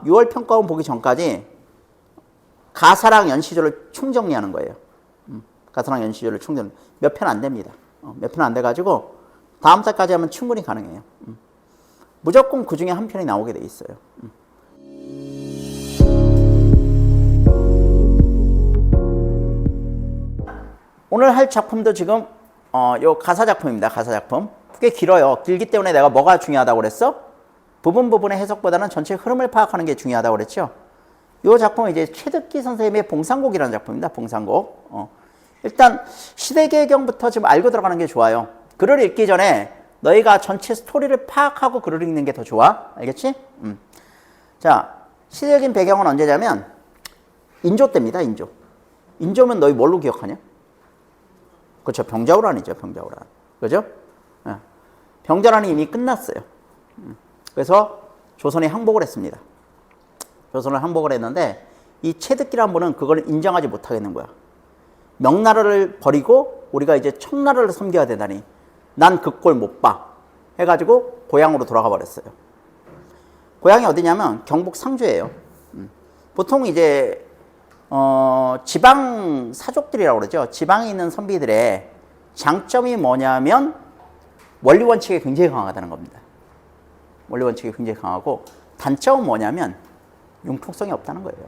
6월 평가원 보기 전까지 가사랑 연시조를 총정리하는 거예요. 가사랑 연시조를 총정리. 몇 편 안 됩니다. 몇 편 안 돼가지고 다음 달까지 하면 충분히 가능해요. 무조건 그 중에 한 편이 나오게 돼 있어요. 오늘 할 작품도 지금 요 가사 작품입니다. 가사 작품. 꽤 길어요. 길기 때문에 내가 뭐가 중요하다고 그랬어? 부분의 해석보다는 전체 흐름을 파악하는 게 중요하다고 그랬죠. 이 작품은 이제 최득기 선생님의 봉상곡이라는 작품입니다. 봉상곡. 일단 시대계경부터 지금 알고 들어가는 게 좋아요. 글을 읽기 전에 너희가 전체 스토리를 파악하고 글을 읽는 게 더 좋아. 알겠지? 자, 시대적인 배경은 언제냐면 인조 때입니다. 인조. 인조면 너희 뭘로 기억하냐? 그렇죠. 병자호란이죠. 병자호란. 그죠? 병자호란이 이미 끝났어요. 그래서 조선이 항복을 했습니다. 조선을 항복을 했는데 이 최득기란 분은 그걸 인정하지 못하겠는 거야. 명나라를 버리고 우리가 이제 청나라를 섬겨야 되다니 난 그 꼴 못 봐 해가지고 고향으로 돌아가 버렸어요. 고향이 어디냐면 경북 상주예요. 보통 이제 지방 사족들이라고 그러죠. 지방에 있는 선비들의 장점이 뭐냐면 원리 원칙이 굉장히 강하다는 겁니다. 원리 원칙이 굉장히 강하고 단점은 뭐냐면 융통성이 없다는 거예요.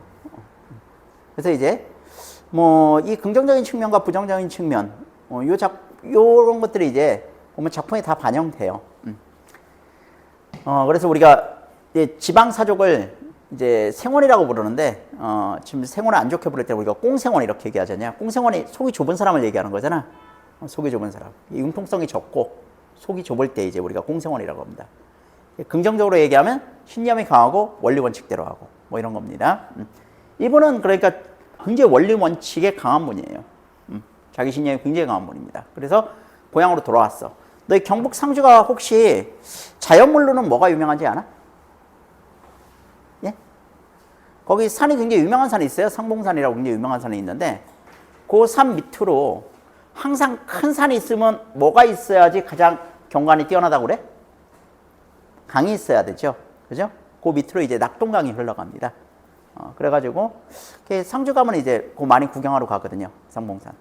그래서 이제 뭐 이 긍정적인 측면과 부정적인 측면 요런 것들이 이제 보면 작품에 다 반영돼요. 그래서 우리가 이제 지방 사족을 이제 생원이라고 부르는데 지금 생원을 안 좋게 부를 때 우리가 꽁생원 이렇게 얘기하잖아요. 꽁생원이 속이 좁은 사람을 얘기하는 거잖아. 속이 좁은 사람. 융통성이 적고 속이 좁을 때 이제 우리가 꽁생원이라고 합니다. 긍정적으로 얘기하면 신념이 강하고 원리 원칙대로 하고 뭐 이런 겁니다. 이분은 그러니까 굉장히 원리 원칙에 강한 분이에요. 자기 신념이 굉장히 강한 분입니다. 그래서 고향으로 돌아왔어. 너희 경북 상주가 혹시 자연물로는 뭐가 유명한지 아나? 예? 거기 산이 굉장히 유명한 산이 있어요. 상봉산이라고 굉장히 유명한 산이 있는데 그 산 밑으로 항상 큰 산이 있으면 뭐가 있어야지 가장 경관이 뛰어나다고 그래? 강이 있어야 되죠. 그죠? 그 밑으로 이제 낙동강이 흘러갑니다. 그래가지고, 상주 가면 이제 그 많이 구경하러 가거든요. 상봉산.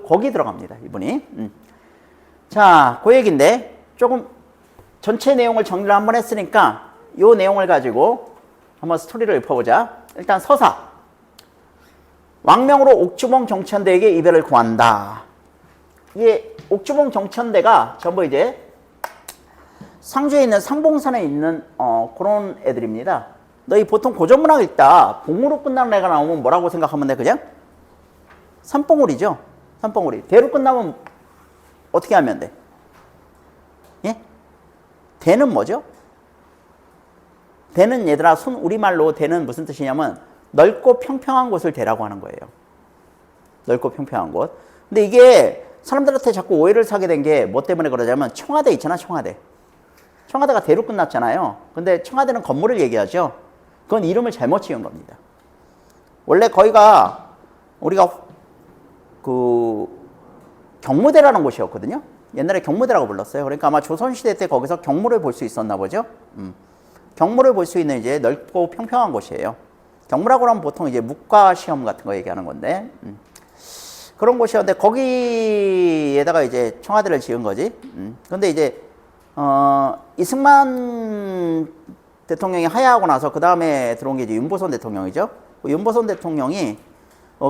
거기 들어갑니다. 이분이. 자, 그 얘기인데, 조금 전체 내용을 정리를 한번 했으니까, 요 내용을 가지고 한번 스토리를 읊어보자. 일단 서사. 왕명으로 옥주봉 정천대에게 이별을 구한다. 이게 옥주봉 정천대가 전부 이제 상주에 있는 상봉산에 있는 그런 애들입니다. 너희 보통 고전문학 읽다 봉으로 끝나는 애가 나오면 뭐라고 생각하면 돼? 그냥? 산봉우리죠. 산봉우리. 대로 끝나면 어떻게 하면 돼? 예? 대는 뭐죠? 대는 얘들아 우리말로 대는 무슨 뜻이냐면 넓고 평평한 곳을 대라고 하는 거예요. 넓고 평평한 곳. 근데 이게 사람들한테 자꾸 오해를 사게 된 게 뭐 때문에 그러냐면 청와대 있잖아. 청와대. 청와대가 대로 끝났잖아요. 근데 청와대는 건물을 얘기하죠. 그건 이름을 잘못 지은 겁니다. 원래 거기가 우리가 그 경무대라는 곳이었거든요. 옛날에 경무대라고 불렀어요. 그러니까 아마 조선시대 때 거기서 경무를 볼 수 있었나 보죠. 경무를 볼 수 있는 이제 넓고 평평한 곳이에요. 경무라고 하면 보통 이제 문과 시험 같은 거 얘기하는 건데 그런 곳이었는데 거기에다가 이제 청와대를 지은 거지. 근데 이제 이승만 대통령이 하야하고 나서 그 다음에 들어온 게 이제 윤보선 대통령이죠. 윤보선 대통령이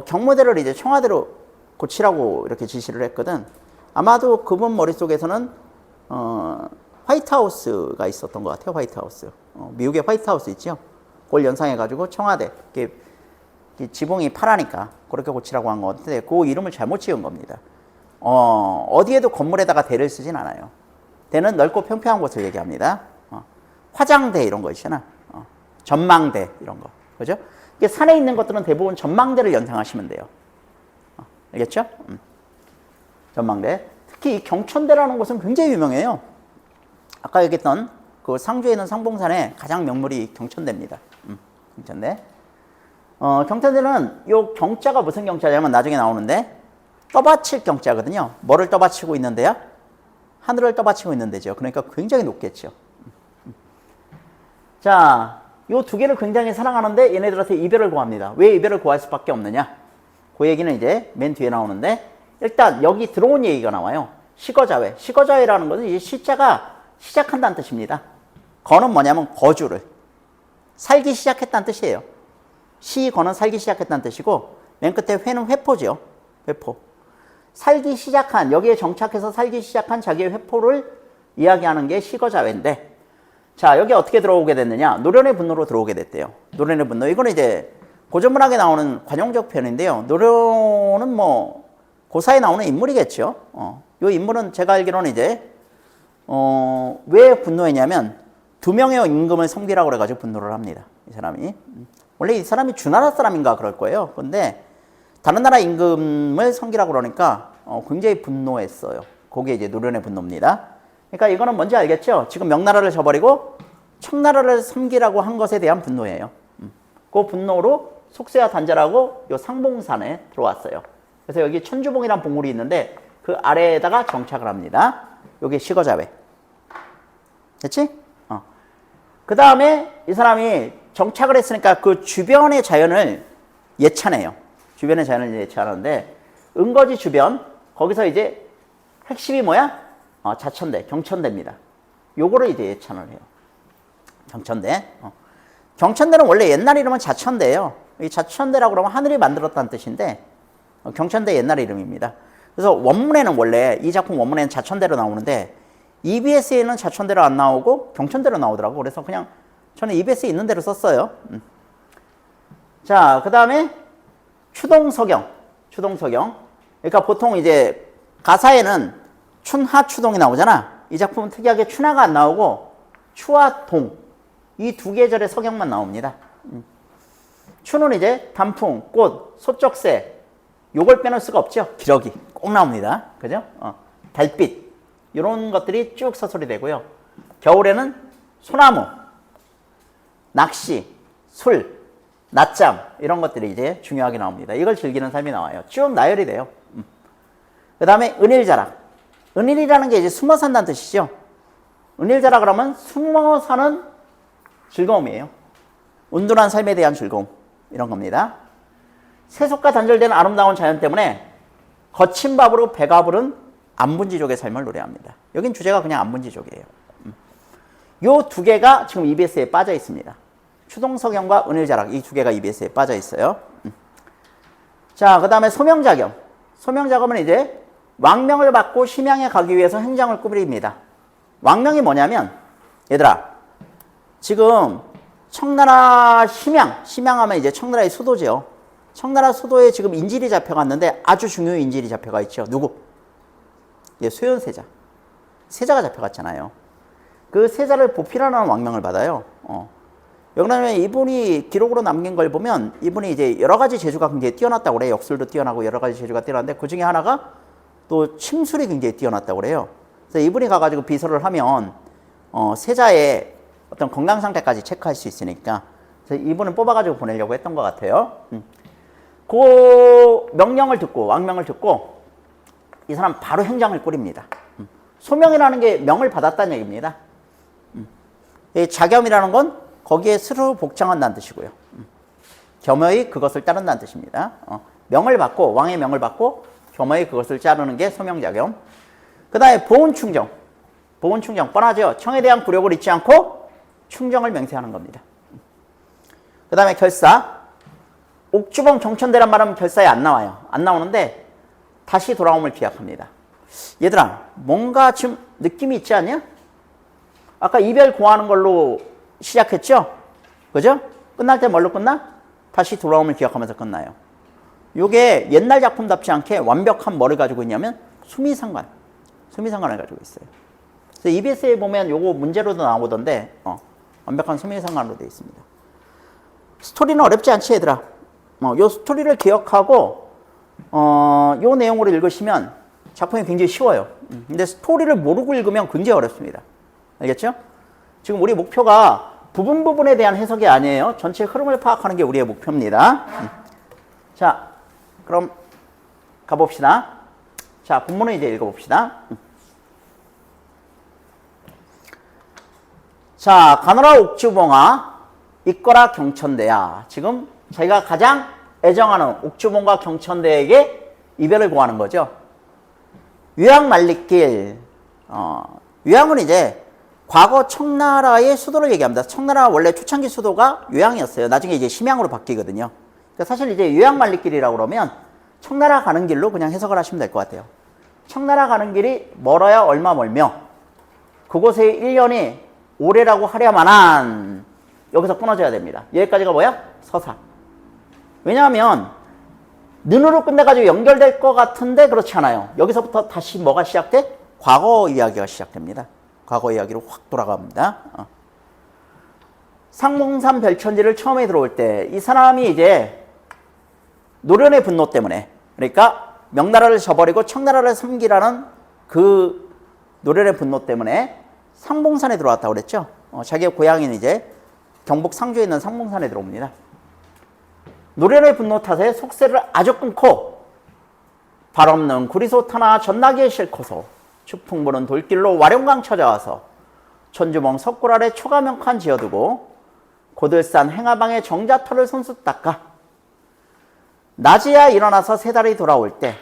경무대를 이제 청와대로 고치라고 이렇게 지시를 했거든. 아마도 그분 머릿속에서는 화이트하우스가 있었던 것 같아요. 화이트하우스. 미국의 화이트하우스 있죠. 그걸 연상해가지고 청와대 이렇게 지붕이 파라니까 그렇게 고치라고 한 것 같은데 그 이름을 잘못 지은 겁니다. 어디에도 건물에다가 대를 쓰진 않아요. 대는 넓고 평평한 곳을 얘기합니다. 화장대 이런 거 있잖아. 전망대 이런 거. 그죠? 이게 산에 있는 것들은 대부분 전망대를 연상하시면 돼요. 알겠죠? 전망대. 특히 이 경천대라는 곳은 굉장히 유명해요. 아까 얘기했던 그 상주에 있는 상봉산의 가장 명물이 경천대입니다. 경천대. 경천대는 요 경자가 무슨 경자냐면 나중에 나오는데 떠받칠 경자거든요. 뭐를 떠받치고 있는데요? 하늘을 떠받치고 있는 데죠. 그러니까 굉장히 높겠죠. 자, 요 두 개를 굉장히 사랑하는데 얘네들한테 이별을 구합니다. 왜 이별을 구할 수밖에 없느냐? 그 얘기는 이제 맨 뒤에 나오는데 일단 여기 들어온 얘기가 나와요. 시거자회. 시거자회라는 것은 이제 시자가 시작한다는 뜻입니다. 거는 뭐냐면 거주를. 살기 시작했다는 뜻이에요. 거는 살기 시작했다는 뜻이고 맨 끝에 회는 회포죠. 회포. 살기 시작한, 여기에 정착해서 살기 시작한 자기의 회포를 이야기하는 게 시거자회인데 자, 여기 어떻게 들어오게 됐느냐? 노련의 분노로 들어오게 됐대요. 노련의 분노. 이거는 이제 고전문학에 나오는 관용적 표현인데요. 노련은 뭐 고사에 나오는 인물이겠죠. 이 인물은 제가 알기로는 이제 왜 분노했냐면 두 명의 임금을 섬기라고 그래가지고 분노를 합니다. 이 사람이. 원래 이 사람이 주나라 사람인가 그럴 거예요. 근데 다른 나라 임금을 섬기라고 그러니까 굉장히 분노했어요. 그게 이제 노련의 분노입니다. 그러니까 이거는 뭔지 알겠죠? 지금 명나라를 저버리고 청나라를 섬기라고 한 것에 대한 분노예요. 그 분노로 속세와 단절하고 요 상봉산에 들어왔어요. 그래서 여기 천주봉이라는 봉우리 있는데 그 아래에다가 정착을 합니다. 요게 시거자회. 됐지? 그 다음에 이 사람이 정착을 했으니까 그 주변의 자연을 예찬해요. 주변의 자연을 예찬하는데 은거지 주변 거기서 이제 핵심이 뭐야? 자천대, 경천대입니다. 요거를 이제 예찬을 해요. 경천대. 경천대는 원래 옛날 이름은 자천대예요. 이 자천대라고 그러면 하늘이 만들었다는 뜻인데 경천대 옛날 이름입니다. 그래서 원문에는 원래 이 작품 원문에는 자천대로 나오는데 EBS에는 자천대로 안 나오고 경천대로 나오더라고. 그래서 그냥 저는 EBS에 있는 대로 썼어요. 자, 그 다음에 추동서경. 추동서경. 그러니까 보통 이제 가사에는 춘하 추동이 나오잖아. 이 작품은 특이하게 춘하가 안 나오고 추와 동. 이 두 계절의 서경만 나옵니다. 추는 이제 단풍, 꽃, 소쩍새. 요걸 빼놓을 수가 없죠. 기러기. 꼭 나옵니다. 그죠? 달빛. 이런 것들이 쭉 서술이 되고요. 겨울에는 소나무, 낚시, 술, 낮잠 이런 것들이 이제 중요하게 나옵니다. 이걸 즐기는 삶이 나와요. 쭉 나열이 돼요. 그 다음에 은일자락. 은일이라는 게 이제 숨어 산다는 뜻이죠. 은일자락 그러면 숨어 사는 즐거움이에요. 온둔한 삶에 대한 즐거움 이런 겁니다. 세속과 단절된 아름다운 자연 때문에 거친 밥으로 배가 부른 안분지족의 삶을 노래합니다. 여긴 주제가 그냥 안분지족이에요. 요 두 개가 지금 EBS에 빠져 있습니다. 추동서경과 은일자락 이 두 개가 EBS에 빠져 있어요. 자, 그 다음에 소명자겸. 소명자겸은 이제 왕명을 받고 심양에 가기 위해서 행장을 꾸립니다. 왕명이 뭐냐면 얘들아 지금 청나라 심양하면 이제 청나라의 수도죠. 청나라 수도에 지금 인질이 잡혀갔는데 아주 중요한 인질이 잡혀가 있죠. 누구? 예, 소현세자. 세자가 잡혀갔잖아요. 그 세자를 보필하는 왕명을 받아요. 왜냐하면 이분이 기록으로 남긴 걸 보면 이분이 이제 여러 가지 재주가 굉장히 뛰어났다고 그래요. 역술도 뛰어나고 여러 가지 재주가 뛰어났는데 그 중에 하나가 또 침술이 굉장히 뛰어났다고 그래요. 그래서 이분이 가가지고 비서를 하면 세자의 어떤 건강 상태까지 체크할 수 있으니까 그래서 이분을 뽑아가지고 보내려고 했던 것 같아요. 그 명령을 듣고 왕명을 듣고 이 사람 바로 행장을 꾸립니다. 소명이라는 게 명을 받았다는 얘기입니다. 자겸이라는 건 거기에 스스로 복장한다는 뜻이고요. 겸허히 그것을 따른다는 뜻입니다. 명을 받고 왕의 명을 받고 겸허히 그것을 따르는 게 소명자겸. 그 다음에 보훈충정. 보훈충정 뻔하죠. 청에 대한 굴욕을 잊지 않고 충정을 맹세하는 겁니다. 그 다음에 결사. 옥주봉 경천대란 말은 결사에 안 나와요. 안 나오는데 다시 돌아옴을 기약합니다. 얘들아 뭔가 지금 느낌이 있지 않냐? 아까 이별 고하는 걸로 시작했죠? 그죠? 끝날 때 뭘로 끝나? 다시 돌아옴을 기억하면서 끝나요. 요게 옛날 작품답지 않게 완벽한 뭐를 가지고 있냐면 수미상관. 수미상관을 가지고 있어요. 그래서 EBS에 보면 요거 문제로도 나오던데 완벽한 수미상관으로 되어 있습니다. 스토리는 어렵지 않지 얘들아. 요 스토리를 기억하고 요 내용으로 읽으시면 작품이 굉장히 쉬워요. 근데 스토리를 모르고 읽으면 굉장히 어렵습니다. 알겠죠? 지금 우리 목표가 부분에 대한 해석이 아니에요. 전체 흐름을 파악하는 게 우리의 목표입니다. 자, 그럼 가봅시다. 자, 본문을 이제 읽어봅시다. 자, 가노라 옥주봉아 있거라 경천대야. 지금 자기가 가장 애정하는 옥주봉과 경천대에게 이별을 고하는 거죠. 유양 만리길. 유양은 이제 과거 청나라의 수도를 얘기합니다. 청나라 원래 초창기 수도가 유양이었어요. 나중에 이제 심양으로 바뀌거든요. 그러니까 사실 이제 유양 만리길이라고 그러면 청나라 가는 길로 그냥 해석을 하시면 될 것 같아요. 청나라 가는 길이 멀어야 얼마 멀며 그곳의 1년이 오래라고 하려만한 여기서 끊어져야 됩니다. 여기까지가 뭐야? 서사. 왜냐하면 는으로 끝내가지고 연결될 것 같은데 그렇지 않아요. 여기서부터 다시 뭐가 시작돼? 과거 이야기가 시작됩니다. 과거 이야기로 확 돌아갑니다. 상봉산 별천지를 처음에 들어올 때 이 사람이 이제 노련의 분노 때문에, 그러니까 명나라를 저버리고 청나라를 섬기라는 그 노련의 분노 때문에 상봉산에 들어왔다고 그랬죠. 자기의 고향인 이제 경북 상주에 있는 상봉산에 들어옵니다. 노련의 분노 탓에 속세를 아주 끊고 발 없는 구리소 타나 전나기에 싣고서 추풍 부는 돌길로 와룡강 찾아와서 천주봉 석굴 아래 초가명칸 지어두고 고들산 행하방에 정자터를 손수 닦아 낮이야 일어나서 세 달이 돌아올 때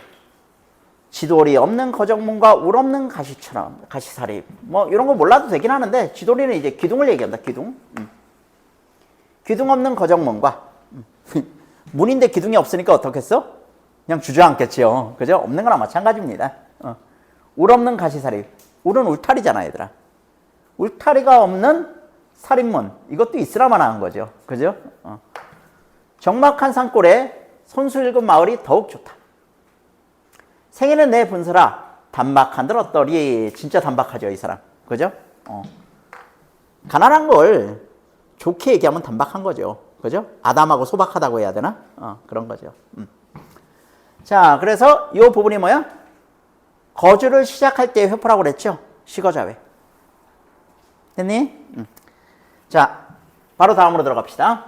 지돌이 없는 거정문과 울 없는 가시처럼 가시사리 뭐 이런 거 몰라도 되긴 하는데 지돌이는 이제 기둥을 얘기합니다. 기둥. 기둥 없는 거정문과 문인데 기둥이 없으니까 어떻겠어? 그냥 주저앉겠지요. 그죠? 없는 거나 마찬가지입니다. 울 없는 가시사리. 울은 울타리잖아, 얘들아. 울타리가 없는 살인문. 이것도 있으라만 하는 거죠. 그죠? 적막한 산골에 손수 읽은 마을이 더욱 좋다. 생애는 내 분서라 단박한들 어떠리. 진짜 단박하죠, 이 사람. 그죠? 가난한 걸 좋게 얘기하면 단박한 거죠. 그죠? 아담하고 소박하다고 해야 되나? 그런 거죠. 자, 그래서 이 부분이 뭐야? 거주를 시작할 때의 회포라고 그랬죠? 시거자회. 됐니? 자, 바로 다음으로 들어갑시다.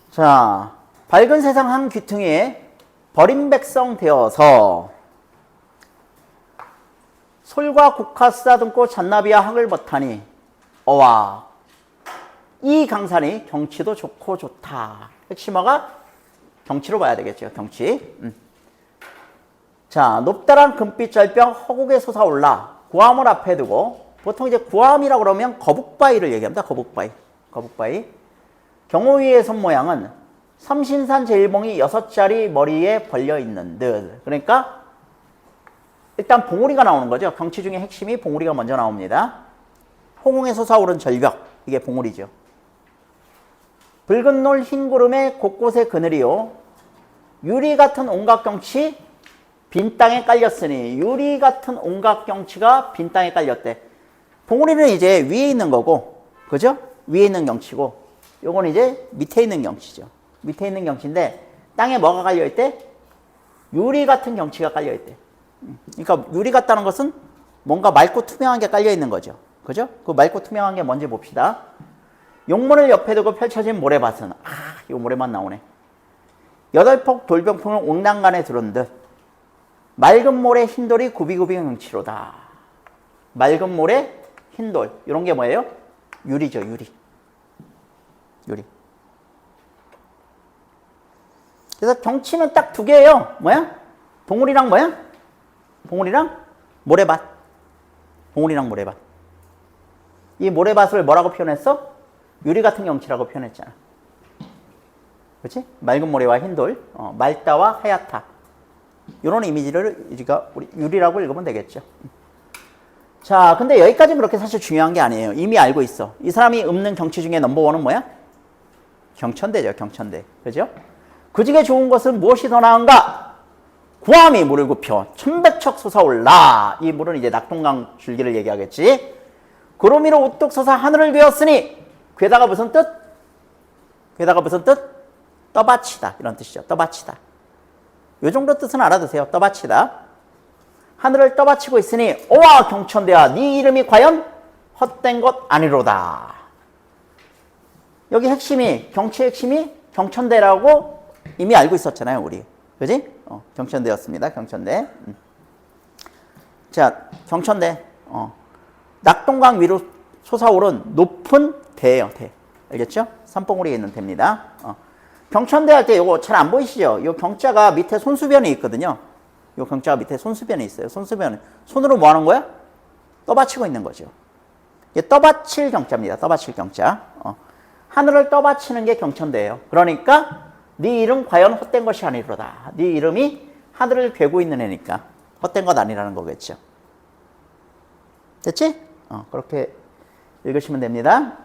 자, 밝은 세상 한 귀퉁이에 버린 백성 되어서 솔과 국화 쓰다듬고 잔나비와 학을 버타니 어와 이 강산이 경치도 좋고 좋다. 핵심어가 경치로 봐야 되겠죠. 경치. 자, 높다란 금빛 절벽 허곡에 솟아올라 구암을 앞에 두고 보통 이제 구암이라고 그러면 거북바위를 얘기합니다. 거북바위. 거북바위. 경호 위의 손 모양은 삼신산 제일봉이 6자리 머리에 벌려 있는 듯. 그러니까 일단 봉우리가 나오는 거죠. 경치 중에 핵심이 봉우리가 먼저 나옵니다. 호공에 솟아오른 절벽. 이게 봉우리죠. 붉은 놀 흰 구름에 곳곳에 그늘이요. 유리 같은 온갖 경치 빈 땅에 깔렸으니 유리 같은 온갖 경치가 빈 땅에 깔렸대. 봉우리는 이제 위에 있는 거고, 그죠? 위에 있는 경치고, 요건 이제 밑에 있는 경치죠. 밑에 있는 경치인데 땅에 뭐가 깔려있대? 유리 같은 경치가 깔려있대. 그러니까 유리 같다는 것은 뭔가 맑고 투명한 게 깔려있는 거죠. 그죠? 그 맑고 투명한 게 뭔지 봅시다. 용문을 옆에 두고 펼쳐진 모래밭은 요 모래만 나오네. 8폭 돌병풍을 옥난간에 두른 듯 맑은 모래 흰돌이 구비구비 경치로다. 맑은 모래 흰돌 이런 게 뭐예요? 유리죠. 유리. 유리. 그래서 경치는 딱 두 개예요. 뭐야? 봉우리랑 뭐야? 봉우리랑 모래밭. 봉우리랑 모래밭. 이 모래밭을 뭐라고 표현했어? 유리 같은 경치라고 표현했잖아. 그렇지? 맑은 모래와 흰돌, 맑다와 하얗다. 이런 이미지를 우리 유리라고 읽으면 되겠죠. 자, 근데 여기까지는 그렇게 사실 중요한 게 아니에요. 이미 알고 있어. 이 사람이 읊는 경치 중에 넘버원은 뭐야? 경천대죠. 경천대. 그죠? 그 중에 좋은 것은 무엇이 더 나은가? 구암이 물을 굽혀 천백척 솟아올라. 이 물은 이제 낙동강 줄기를 얘기하겠지. 구름 위로 우뚝 솟아 하늘을 그었으니 괴다가 무슨 뜻? 괴다가 무슨 뜻? 떠받치다. 이런 뜻이죠. 떠받치다. 요 정도 뜻은 알아두세요. 떠받치다. 하늘을 떠받치고 있으니 오와 경천대야 네 이름이 과연 헛된 것 아니로다. 여기 핵심이 경치의 핵심이 경천대라고 이미 알고 있었잖아요. 우리. 그지? 경천대였습니다. 경천대. 자, 경천대. 낙동강 위로 솟아오른 높은 대예요. 대. 알겠죠? 산봉우리에 있는 대입니다. 경천대 할 때 이거 잘 안 보이시죠? 이 경자가 밑에 손수변이 있거든요. 이 경자가 밑에 손수변이 있어요. 손수변. 손으로 뭐 하는 거야? 떠받치고 있는 거죠. 이게 떠받칠 경자입니다. 떠받칠 경자. 하늘을 떠받치는 게 경천대예요. 그러니까 네 이름 과연 헛된 것이 아니로다. 네 이름이 하늘을 괴고 있는 애니까 헛된 것 아니라는 거겠죠. 됐지? 그렇게 읽으시면 됩니다.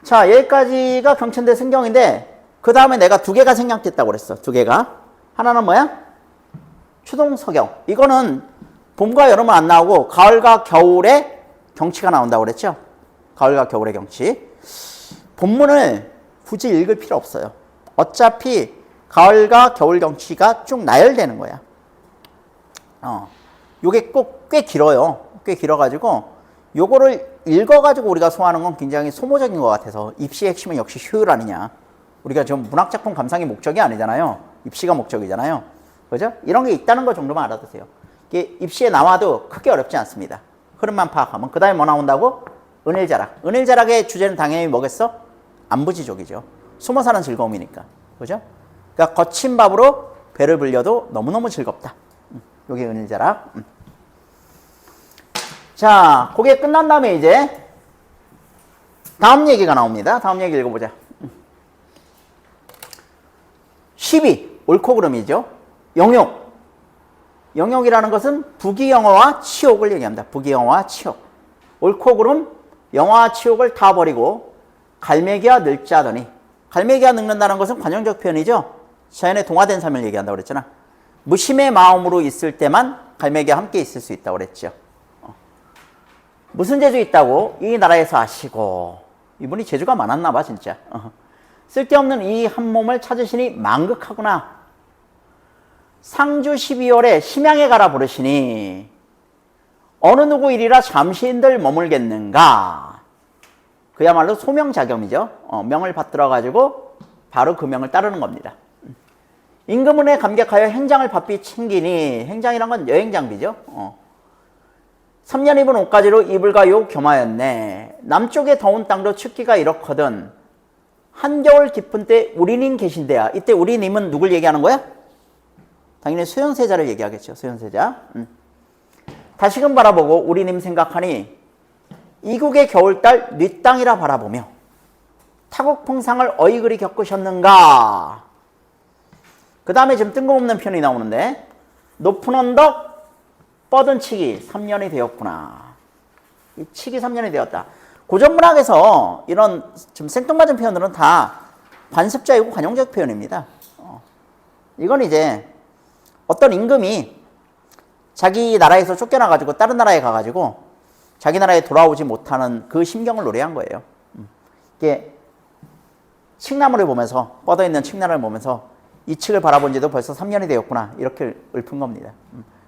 자, 여기까지가 경천대 성경인데 그 다음에 내가 두 개가 생략됐다고 그랬어. 두 개가. 하나는 뭐야? 추동서경. 이거는 봄과 여름은 안 나오고 가을과 겨울의 경치가 나온다고 그랬죠. 가을과 겨울의 경치. 본문을 굳이 읽을 필요 없어요. 어차피 가을과 겨울 경치가 쭉 나열되는 거야. 요게 꼭 꽤 길어요. 꽤 길어가지고 요거를 읽어가지고 우리가 소화하는 건 굉장히 소모적인 것 같아서 입시의 핵심은 역시 효율 아니냐. 우리가 좀 문학작품 감상이 목적이 아니잖아요. 입시가 목적이잖아요. 그죠? 이런 게 있다는 거 정도만 알아두세요. 이게 입시에 나와도 크게 어렵지 않습니다. 흐름만 파악하면. 그 다음에 뭐 나온다고? 은일자락. 은일자락의 주제는 당연히 뭐겠어? 안부지족이죠. 숨어 사는 즐거움이니까. 그죠? 그러니까 거친 밥으로 배를 불려도 너무너무 즐겁다. 요게 은일자락. 자, 그게 끝난 다음에 이제 다음 얘기가 나옵니다. 다음 얘기 읽어보자. 12. 옳고 그름이죠. 영욕. 영욕이라는 것은 부귀영화와 치욕을 얘기합니다. 부귀영화와 치욕. 옳고 그름, 영화와 치욕을 다 버리고 갈매기와 늙자더니. 갈매기가 늙는다는 것은 관용적 표현이죠. 자연의 동화된 삶을 얘기한다고 그랬잖아. 무심의 마음으로 있을 때만 갈매기와 함께 있을 수 있다고 그랬죠. 무슨 재주 있다고 이 나라에서 아시고. 이분이 재주가 많았나 봐 진짜. 쓸데없는 이 한 몸을 찾으시니 망극하구나. 상주 12월에 심양에 가라 부르시니 어느 누구 일이라 잠시인들 머물겠는가. 그야말로 소명자겸이죠. 명을 받들어 가지고 바로 그 명을 따르는 겁니다. 임금은에 감격하여 행장을 바삐 챙기니. 행장이란 건 여행 장비죠. 3년 입은 옷가지로 이불과 요 겸하였네. 남쪽의 더운 땅도 춥기가 이렇거든. 한겨울 깊은 때 우리님 계신데야. 이때 우리님은 누굴 얘기하는 거야? 당연히 수연세자를 얘기하겠죠. 수연세자. 다시금 바라보고 우리님 생각하니 이국의 겨울달 네 땅이라 바라보며 타국풍상을 어이그리 겪으셨는가. 그 다음에 지금 뜬금없는 표현이 나오는데 높은 언덕 뻗은 치기 3년이 되었구나. 이 치기 3년이 되었다. 고전문학에서 이런 좀 생뚱맞은 표현들은 다 관습자이고 관용적 표현입니다. 이건 이제 어떤 임금이 자기 나라에서 쫓겨나가지고 다른 나라에 가가지고 자기 나라에 돌아오지 못하는 그 심경을 노래한 거예요. 이게 칡나무를 보면서, 뻗어있는 칡나무를 보면서 이 측을 바라본 지도 벌써 3년이 되었구나. 이렇게 읊은 겁니다.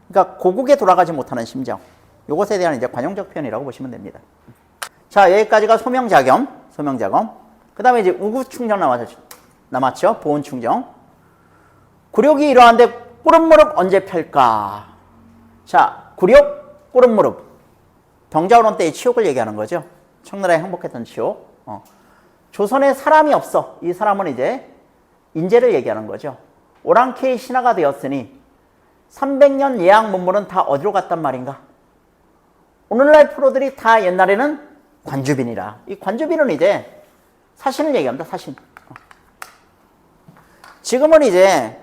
그러니까 고국에 돌아가지 못하는 심정. 이것에 대한 이제 관용적 표현이라고 보시면 됩니다. 자, 여기까지가 소명자겸, 소명자겸. 그 다음에 이제 우구충정 남았죠. 보온충정. 굴욕이 이러한데 꿇은무릎 언제 펼까? 자, 굴욕, 꿇은무릎. 병자호론 때의 치욕을 얘기하는 거죠. 청나라에 항복했던 치욕. 조선에 사람이 없어. 이 사람은 이제 인재를 얘기하는 거죠. 오랑캐의 신하가 되었으니 300년 예약 문물은 다 어디로 갔단 말인가? 오늘날 프로들이 다 옛날에는 관주빈이라. 이 관주빈은 이제 사신을 얘기합니다. 사신. 지금은 이제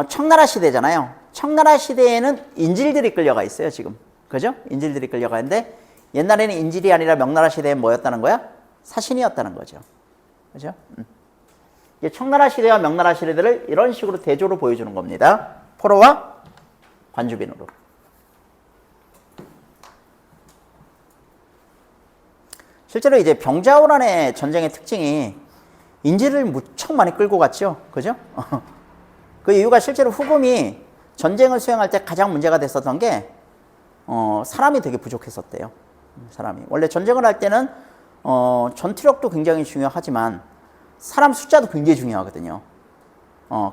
청나라 시대잖아요. 청나라 시대에는 인질들이 끌려가 있어요. 지금. 그죠? 인질들이 끌려가 있는데 옛날에는 인질이 아니라 명나라 시대엔 뭐였다는 거야? 사신이었다는 거죠. 그죠? 이제 청나라 시대와 명나라 시대들을 이런 식으로 대조로 보여주는 겁니다. 포로와 관주빈으로. 실제로 이제 병자호란의 전쟁의 특징이 인질을 무척 많이 끌고 갔죠. 그죠? 그 이유가 실제로 후금이 전쟁을 수행할 때 가장 문제가 됐었던 게 사람이 되게 부족했었대요. 사람이. 원래 전쟁을 할 때는 전투력도 굉장히 중요하지만 사람 숫자도 굉장히 중요하거든요.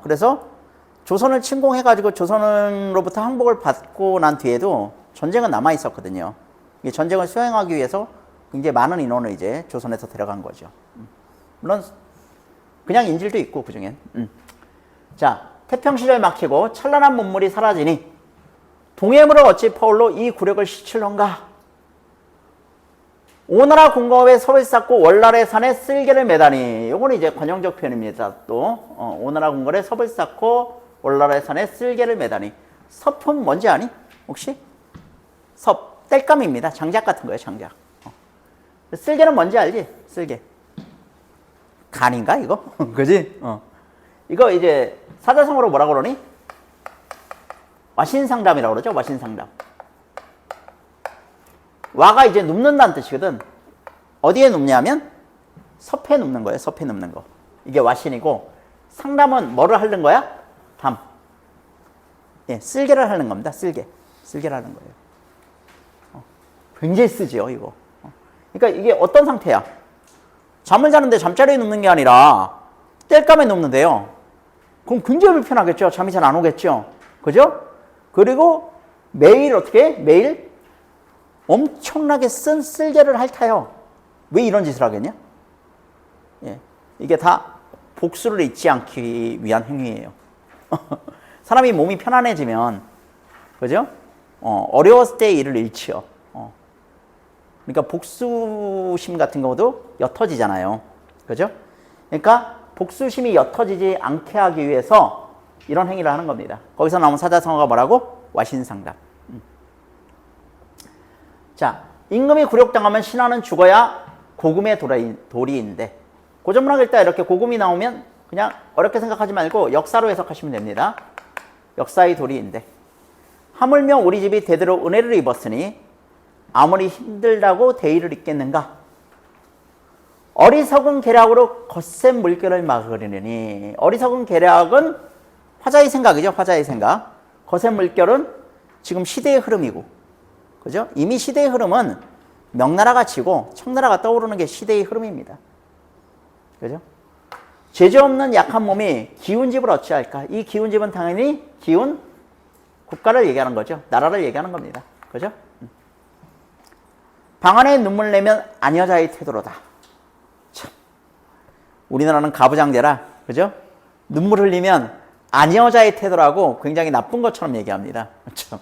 그래서 조선을 침공해가지고 조선으로부터 항복을 받고 난 뒤에도 전쟁은 남아 있었거든요. 이 전쟁을 수행하기 위해서 굉장히 많은 인원을 이제 조선에서 데려간 거죠. 물론 그냥 인질도 있고 그중엔. 자, 태평시절 막히고 찬란한 문물이 사라지니 동해물을 어찌 퍼올로 이 굴욕을 시칠런가. 오나라 궁궐에 섭을 쌓고 월날의 산에 쓸개를 매다니. 요거는 이제 관용적 표현입니다. 또 오나라 궁궐에 섭을 쌓고 월날의 산에 쓸개를 매다니. 섭은 뭔지 아니? 혹시? 섭, 땔감입니다. 장작 같은 거예요. 장작. 쓸개는 뭔지 알지? 쓸개. 간인가 이거? 그지? 이거 이제 사자성어로 뭐라 그러니? 와신상담이라고 그러죠. 와신상담. 와가 이제 눕는다는 뜻이거든. 어디에 눕냐면 섭에 눕는 거예요. 섭에 눕는 거. 이게 와신이고, 상담은 뭐를 하는 거야? 담. 예, 쓸개를 하는 겁니다. 쓸개. 쓸개를 하는 거예요. 굉장히 쓰지요, 이거. 그러니까 이게 어떤 상태야? 잠을 자는데 잠자리에 눕는 게 아니라 땔감에 눕는데요. 그럼 굉장히 불편하겠죠. 잠이 잘 안 오겠죠. 그죠? 그리고 매일 어떻게 해? 매일 엄청나게 쓴 쓸개를 핥아요. 왜 이런 짓을 하겠냐? 예, 이게 다 복수를 잊지 않기 위한 행위예요. 사람이 몸이 편안해지면, 그죠? 어려웠을 때 일을 잃지요. 그러니까 복수심 같은 것도 옅어지잖아요. 그죠? 그러니까 복수심이 옅어지지 않게 하기 위해서 이런 행위를 하는 겁니다. 거기서 나온 사자성어가 뭐라고? 와신상담. 자, 임금이 굴욕당하면 신하는 죽어야 고금의 도리인데, 고전문학 읽다 이렇게 고금이 나오면 그냥 어렵게 생각하지 말고 역사로 해석하시면 됩니다. 역사의 도리인데, 하물며 우리 집이 대대로 은혜를 입었으니 아무리 힘들다고 대의를 잇겠는가? 어리석은 계략으로 거센 물결을 막으려니. 어리석은 계략은 화자의 생각이죠. 화자의 생각. 거센 물결은 지금 시대의 흐름이고, 그죠? 이미 시대의 흐름은 명나라가 지고 청나라가 떠오르는 게 시대의 흐름입니다. 그죠? 죄죄 없는 약한 몸이 기운집을 어찌할까? 이 기운집은 당연히 기운 국가를 얘기하는 거죠. 나라를 얘기하는 겁니다. 그죠? 방 안에 눈물 내면 아녀자의 태도로다. 참, 우리나라는 가부장제라, 그죠? 눈물 흘리면 아녀자의 태도라고 굉장히 나쁜 것처럼 얘기합니다. 참.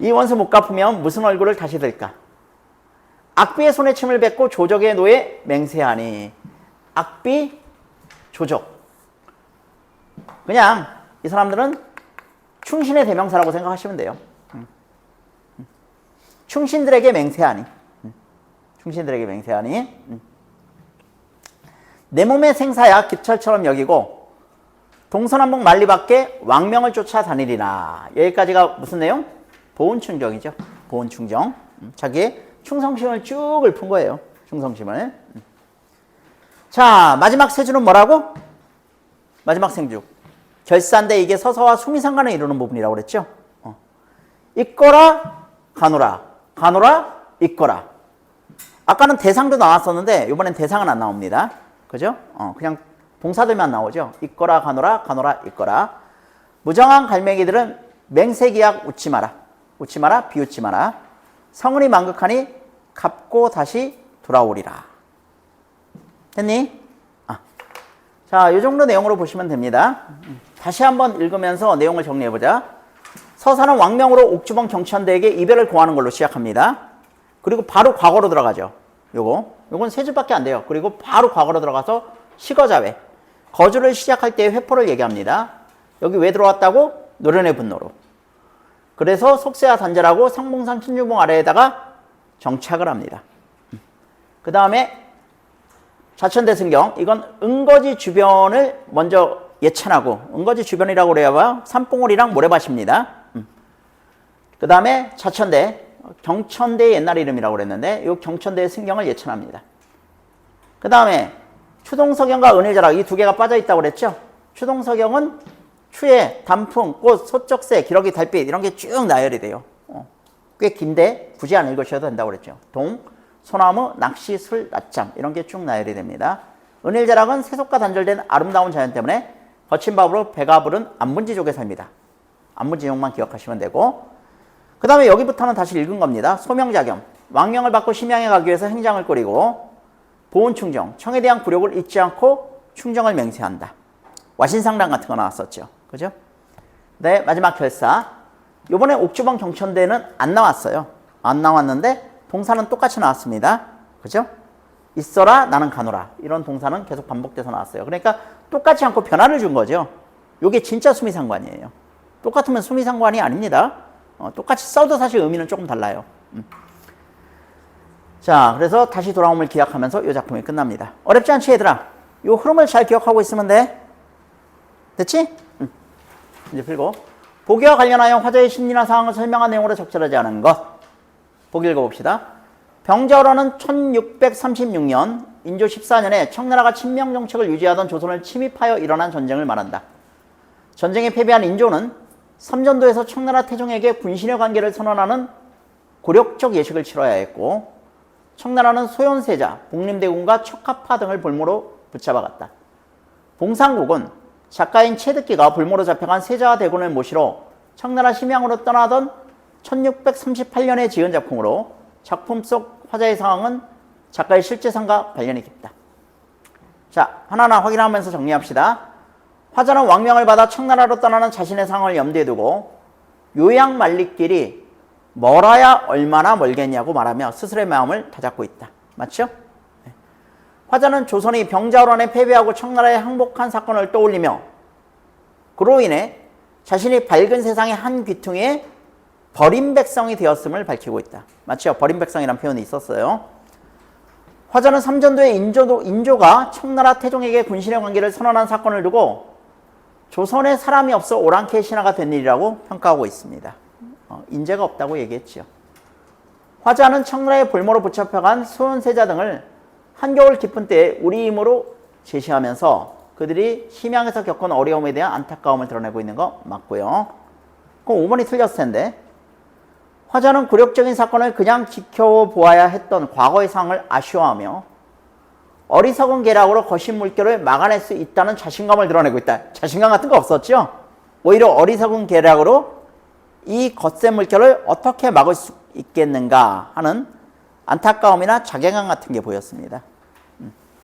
이 원수 못 갚으면 무슨 얼굴을 다시 들까? 악비의 손에 침을 뱉고 조적의 노에 맹세하니. 악비, 조적. 그냥 이 사람들은 충신의 대명사라고 생각하시면 돼요. 충신들에게 맹세하니. 충신들에게 맹세하니. 내 몸의 생사야 깃철처럼 여기고 동서남북 만리밖에 왕명을 쫓아 다니리나. 여기까지가 무슨 내용? 보훈충정이죠. 보훈충정. 자기의 충성심을 쭉 읊은 거예요. 충성심을. 자, 마지막 세 줄은 뭐라고? 마지막 생주. 결산대 이게 서사와 수미상관을 이루는 부분이라고 그랬죠. 있거라 가노라. 가노라 있거라. 아까는 대상도 나왔었는데 이번엔 대상은 안 나옵니다. 그죠? 그냥 동사들만 나오죠. 있거라 가노라 가노라 있거라. 무정한 갈매기들은 맹세기약 웃지 마라. 웃지 마라 비웃지 마라. 성은이 만극하니 갚고 다시 돌아오리라. 됐니? 자, 이 정도 내용으로 보시면 됩니다. 다시 한번 읽으면서 내용을 정리해보자. 서사는 왕명으로 옥주봉 경천대에게 이별을 고하는 걸로 시작합니다. 그리고 바로 과거로 들어가죠. 요건 세 줄밖에 안 돼요. 그리고 바로 과거로 들어가서 시거자회. 거주를 시작할 때의 회포를 얘기합니다. 여기 왜 들어왔다고? 노련의 분노로. 그래서 속세와 단절하고 상봉산 춘주봉 아래에다가 정착을 합니다. 그 다음에 자천대승경. 이건 은거지 주변을 먼저 예찬하고, 은거지 주변이라고 그래야 산봉우리랑 모래밭입니다. 그 다음에 자천대, 경천대의 옛날 이름이라고 그랬는데 이 경천대의 승경을 예찬합니다. 그 다음에 추동서경과 은일자락, 이 두 개가 빠져 있다고 그랬죠. 추동서경은 추에, 단풍, 꽃, 소쩍새, 기러기, 달빛 이런 게 쭉 나열이 돼요. 꽤 긴데 굳이 안 읽으셔도 된다고 그랬죠. 동, 소나무, 낚시, 술, 낮잠 이런 게 쭉 나열이 됩니다. 은일자락은 세속과 단절된 아름다운 자연 때문에 거친 밥으로 배가 부른 안분지족의 삶이다. 안분지족만 기억하시면 되고, 그 다음에 여기부터는 다시 읽은 겁니다. 소명자겸, 왕명을 받고 심양에 가기 위해서 행장을 꾸리고 보훈충정, 청에 대한 굴욕을 잊지 않고 충정을 맹세한다. 와신상담 같은 거 나왔었죠. 그죠? 네, 마지막 결사. 요번에 옥주방 경천대는 안 나왔어요. 안 나왔는데 동사는 똑같이 나왔습니다. 그죠? 있어라, 나는 가노라. 이런 동사는 계속 반복돼서 나왔어요. 그러니까 똑같지 않고 변화를 준 거죠. 요게 진짜 수미상관이에요. 똑같으면 수미상관이 아닙니다. 똑같이 써도 사실 의미는 조금 달라요. 자, 그래서 다시 돌아옴을 기약하면서 이 작품이 끝납니다. 어렵지 않지, 얘들아? 이 흐름을 잘 기억하고 있으면 돼. 됐지? 이제 풀고. 보기와 관련하여 화자의 심리나 상황을 설명한 내용으로 적절하지 않은 것. 보기 읽어봅시다. 병자호란은 1636년 인조 14년에 청나라가 친명 정책을 유지하던 조선을 침입하여 일어난 전쟁을 말한다. 전쟁에 패배한 인조는 삼전도에서 청나라 태종에게 군신의 관계를 선언하는 굴욕적 예식을 치러야 했고, 청나라는 소현세자, 복림대군과 척하파 등을 볼모로 붙잡아갔다. 봉상국은 작가인 채득기가 볼모로 잡혀간 세자와 대군을 모시러 청나라 심양으로 떠나던 1638년에 지은 작품으로 작품 속 화자의 상황은 작가의 실제상과 관련이 깊다. 자, 하나하나 확인하면서 정리합시다. 화자는 왕명을 받아 청나라로 떠나는 자신의 상황을 염두에 두고 요양 말리길이 멀어야 얼마나 멀겠냐고 말하며 스스로의 마음을 다잡고 있다. 맞죠? 화자는 조선이 병자호란에 패배하고 청나라에 항복한 사건을 떠올리며 그로 인해 자신이 밝은 세상의 한 귀퉁이에 버린 백성이 되었음을 밝히고 있다. 맞죠? 버린 백성이라는 표현이 있었어요. 화자는 삼전도의 인조가 청나라 태종에게 군신의 관계를 선언한 사건을 두고 조선에 사람이 없어 오랑캐 신하가 된 일이라고 평가하고 있습니다. 인재가 없다고 얘기했지요. 화자는 청나라의 볼모로 붙잡혀간 소현세자 등을 한겨울 깊은 때에 우리 힘으로 제시하면서 그들이 심양에서 겪은 어려움에 대한 안타까움을 드러내고 있는 거 맞고요. 그럼 5번이 틀렸을 텐데, 화자는 굴욕적인 사건을 그냥 지켜보아야 했던 과거의 상황을 아쉬워하며 어리석은 계략으로 거신 물결을 막아낼 수 있다는 자신감을 드러내고 있다. 자신감 같은 거 없었죠? 오히려 어리석은 계략으로 이 거센 물결을 어떻게 막을 수 있겠는가 하는 안타까움이나 자괴감 같은 게 보였습니다.